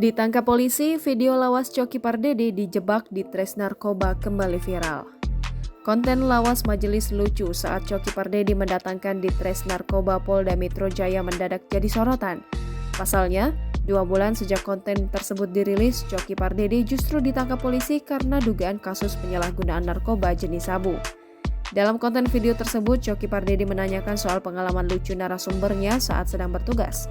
Ditangkap polisi, video lawas Coki Pardede dijebak di Tres Narkoba kembali viral. Konten lawas majelis lucu saat Coki Pardede mendatangkan di Tres Narkoba Polda Metro Jaya mendadak jadi sorotan. Pasalnya, 2 bulan sejak konten tersebut dirilis, Coki Pardede justru ditangkap polisi karena dugaan kasus penyalahgunaan narkoba jenis sabu. Dalam konten video tersebut, Coki Pardede menanyakan soal pengalaman lucu narasumbernya saat sedang bertugas.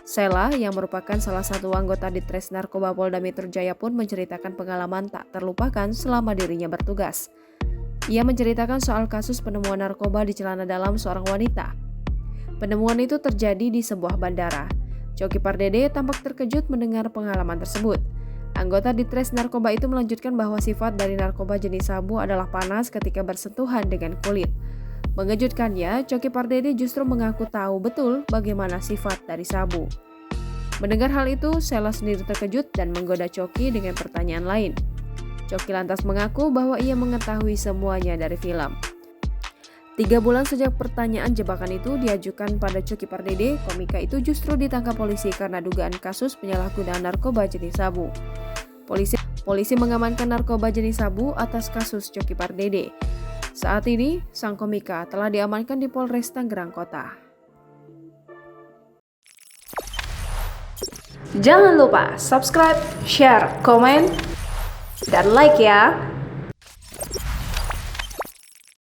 Sela, yang merupakan salah satu anggota di Tres Narkoba Polda Metro Jaya pun menceritakan pengalaman tak terlupakan selama dirinya bertugas. Ia menceritakan soal kasus penemuan narkoba di celana dalam seorang wanita. Penemuan itu terjadi di sebuah bandara. Coki Pardede tampak terkejut mendengar pengalaman tersebut. Anggota di Tres Narkoba itu melanjutkan bahwa sifat dari narkoba jenis sabu adalah panas ketika bersentuhan dengan kulit. Mengejutkannya, Coki Pardede justru mengaku tahu betul bagaimana sifat dari sabu. Mendengar hal itu, Sela sendiri terkejut dan menggoda Coki dengan pertanyaan lain. Coki lantas mengaku bahwa ia mengetahui semuanya dari film. 3 bulan sejak pertanyaan jebakan itu diajukan pada Coki Pardede, komika itu justru ditangkap polisi karena dugaan kasus penyalahgunaan narkoba jenis sabu. Polisi mengamankan narkoba jenis sabu atas kasus Coki Pardede. Saat ini, sang komika telah diamankan di Polres Tangerang Kota. Jangan lupa subscribe, share, komen, dan like ya!